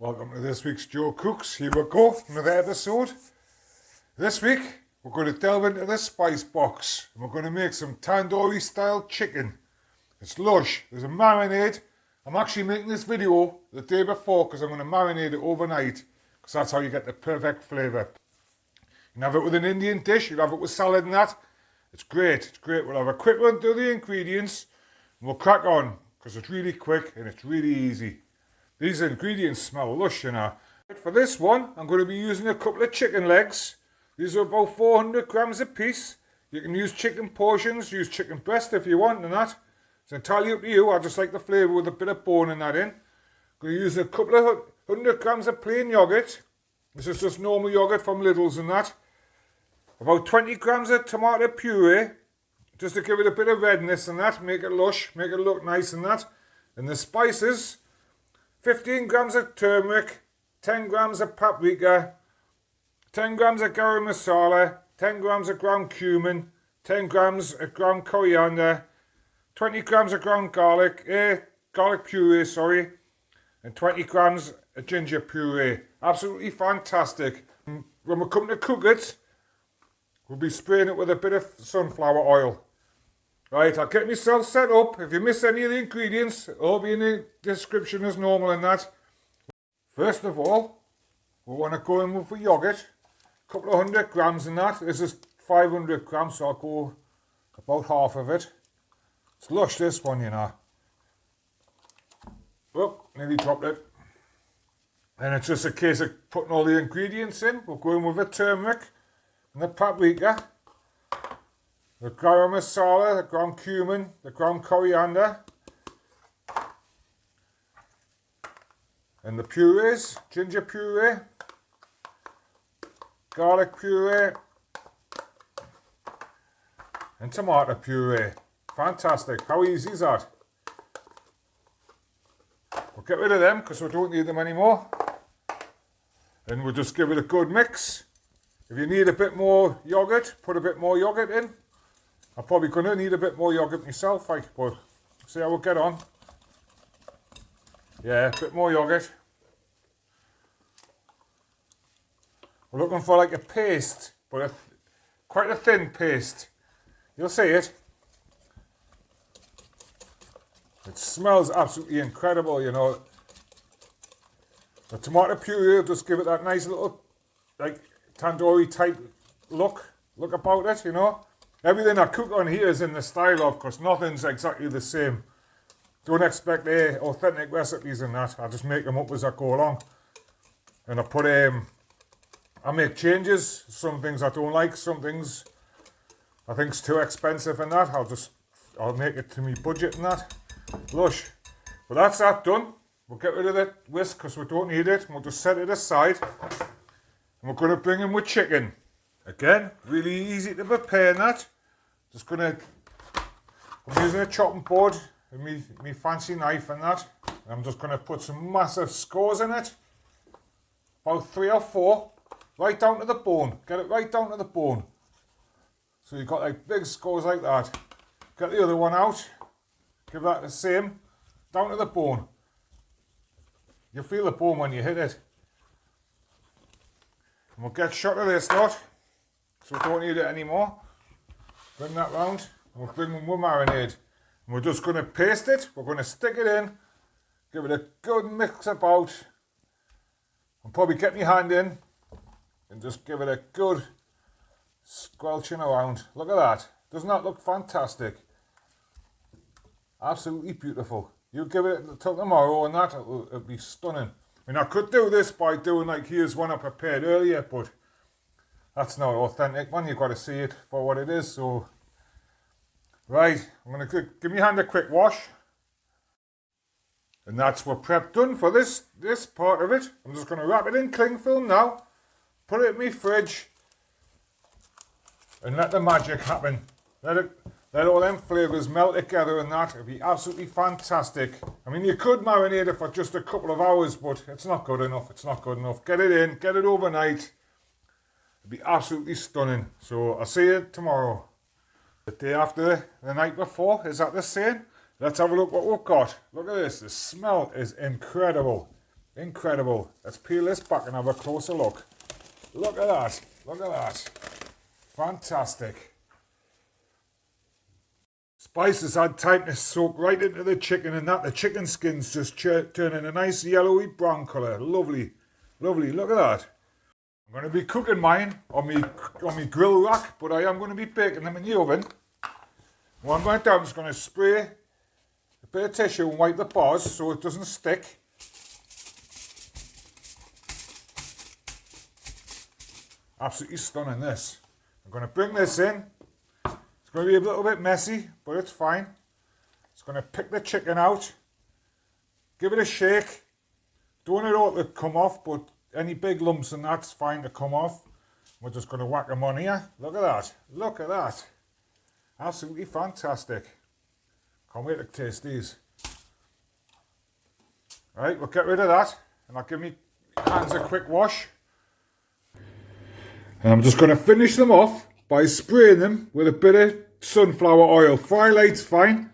Welcome to this week's Joe Cooks. Here we go, another episode. This week we're going to delve into the spice box and we're going to make some Tandoori Style Chicken. It's lush, there's a marinade. I'm actually making this video the day before because I'm going to marinate it overnight because that's how you get the perfect flavour. You can have it with an Indian dish, you can have it with salad and that. It's great. We'll have a quick run through the ingredients and we'll crack on because it's really quick and it's really easy. These ingredients smell lush, you know. For this one, I'm going to be using a couple of chicken legs. These are about 400 grams a piece. You can use chicken portions, use chicken breast if you want and that. It's entirely up to you. I just like the flavour with a bit of bone in that in. I'm going to use a couple of 100 grams of plain yoghurt. This is just normal yoghurt from Lidl's and that. About 20 grams of tomato puree, just to give it a bit of redness and that, make it lush, make it look nice and that. And the spices, 15 grams of turmeric, 10 grams of paprika, 10 grams of Garam Masala, 10 grams of Ground Cumin, 10 grams of Ground Coriander, 20 grams of ground Garlic Puree, and 20 grams of Ginger Puree. Absolutely fantastic. When we come to cook it, we'll be spraying it with a bit of sunflower oil. Right, I'll get myself set up. If you miss any of the ingredients, it'll all be in the description as normal and that. First of all, we want to go in with the yoghurt. A couple of 100 grams in that. This is 500 grams, so I'll go about half of it. It's lush, this one, you know. Oh, nearly dropped it. And it's just a case of putting all the ingredients in. We'll go in with the turmeric and the paprika, the Garam Masala, the Ground Cumin, the Ground Coriander, and the purees, Ginger Puree, Garlic Puree, and Tomato Puree. Fantastic. How easy is that? We'll get rid of them because we don't need them anymore. And we'll just give it a good mix. If you need a bit more yoghurt, put a bit more yoghurt in. I'm probably going to need a bit more yoghurt myself, but see how we'll get on. Yeah, a bit more yoghurt. We're looking for like a paste, but quite a thin paste. You'll see it. It smells absolutely incredible, you know. The tomato puree will just give it that nice little, like, tandoori type look about it, you know. Everything I cook on here is in the style of, because nothing's exactly the same. Don't expect authentic recipes in that. I just make them up as I go along. And I make changes. Some things I don't like, some things I think's too expensive and that. I'll make it to me budget and that. Lush. But that's that done. We'll get rid of the whisk because we don't need it. We'll just set it aside. And we're going to bring in with chicken. Again, really easy to prepare that. I'm using a chopping board with me fancy knife and that. And I'm just going to put some massive scores in it. About 3 or 4. Right down to the bone. Get it right down to the bone. So you've got like big scores like that. Get the other one out. Give that the same. Down to the bone. You feel the bone when you hit it. And we'll get shot of this lot. So we don't need it anymore. Bring that round. And we'll bring more marinade. And we're just going to paste it. We're going to stick it in. Give it a good mix about. And probably get my hand in. And just give it a good squelching around. Look at that. Doesn't that look fantastic? Absolutely beautiful. You give it till tomorrow and that, it'll be stunning. I mean, I could do this by doing like here's one I prepared earlier, but that's not authentic, man. You've got to see it for what it is. So, right, I'm going to give my hand a quick wash. And that's what prep done for this part of it. I'm just going to wrap it in cling film now. Put it in my fridge. And let the magic happen. Let all them flavours melt together and that. It'll be absolutely fantastic. I mean, you could marinate it for just a couple of hours, but it's not good enough. It's not good enough. Get it in. Get it overnight. It'll be absolutely stunning. So, I'll see you tomorrow. The day after the night before. Is that the same? Let's have a look what we've got. Look at this. The smell is incredible. Incredible. Let's peel this back and have a closer look. Look at that. Look at that. Fantastic. Spices add time to soak right into the chicken, and that the chicken skin's just turning a nice yellowy brown colour. Lovely. Lovely. Look at that. I'm going to be cooking mine on my grill rack, but I am going to be baking them in the oven. What I'm going to do, I'm just going to spray a bit of tissue and wipe the bars so it doesn't stick. Absolutely stunning, this. I'm going to bring this in. It's going to be a little bit messy, but it's fine. It's going to pick the chicken out. Give it a shake. Don't want it all to come off, but any big lumps and that's fine to come off. We're just going to whack them on here. Look at that. Look at that. Absolutely fantastic. Can't wait to taste these. Right, we'll get rid of that. And I'll give me hands a quick wash. And I'm just going to finish them off by spraying them with a bit of sunflower oil. Fry light's fine.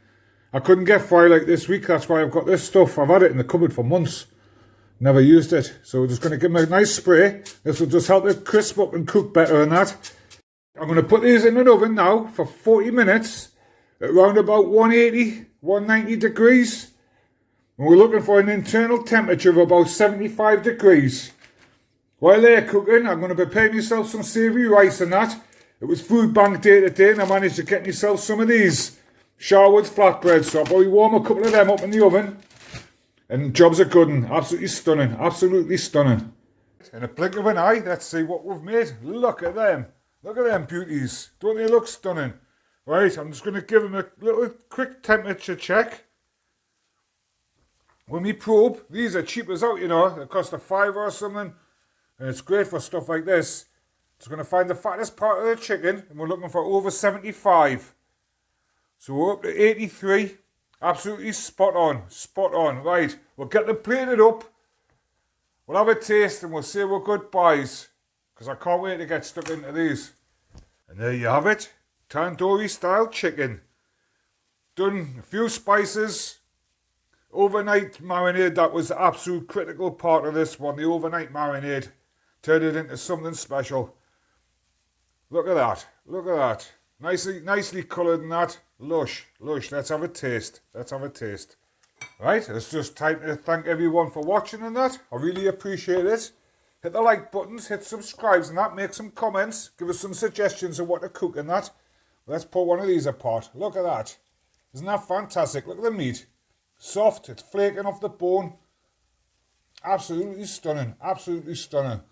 I couldn't get fry light this week. That's why I've got this stuff. I've had it in the cupboard for months. Never used it. So we're just going to give them a nice spray. This will just help it crisp up and cook better than that. I'm going to put these in an oven now for 40 minutes at around about 180, 190 degrees. And we're looking for an internal temperature of about 75 degrees. While they're cooking, I'm going to prepare myself some savoury rice and that. It was food bank day today and I managed to get myself some of these Sharwood's flatbreads. So I'll probably warm a couple of them up in the oven. And jobs are good and absolutely stunning. Absolutely stunning. In a blink of an eye, let's see what we've made. Look at them. Look at them beauties. Don't they look stunning? Right, I'm just going to give them a little quick temperature check. With me probe, these are cheap as out, you know. They cost a $5 or something. And it's great for stuff like this. Just going to find the fattest part of the chicken. And we're looking for over 75. So we're up to 83. Absolutely spot on. Spot on. Right, we'll get them plated up. We'll have a taste and we'll say we're goodbyes. Because I can't wait to get stuck into these. And there you have it. Tandoori style chicken. Done a few spices. Overnight marinade, that was the absolute critical part of this one. The overnight marinade turned it into something special. Look at that. Look at that. Nicely coloured and that. Lush. Lush. Let's have a taste. Let's have a taste. Right, it's just time to thank everyone for watching and that. I really appreciate it. Hit the like buttons, hit subscribes and that. Make some comments. Give us some suggestions of what to cook and that. Let's pull one of these apart. Look at that. Isn't that fantastic? Look at the meat. Soft, it's flaking off the bone. Absolutely stunning. Absolutely stunning.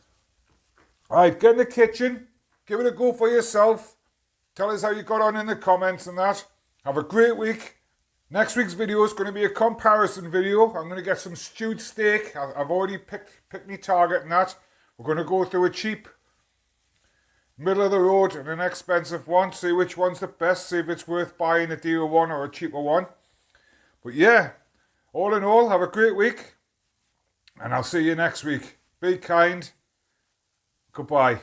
Alright, get in the kitchen. Give it a go for yourself. Tell us how you got on in the comments and that. Have a great week. Next week's video is going to be a comparison video. I'm going to get some stewed steak. I've already picked my target and that. We're going to go through a cheap, middle of the road and an expensive one. See which one's the best. See if it's worth buying a dearer one or a cheaper one. But yeah, all in all, have a great week. And I'll see you next week. Be kind. Goodbye.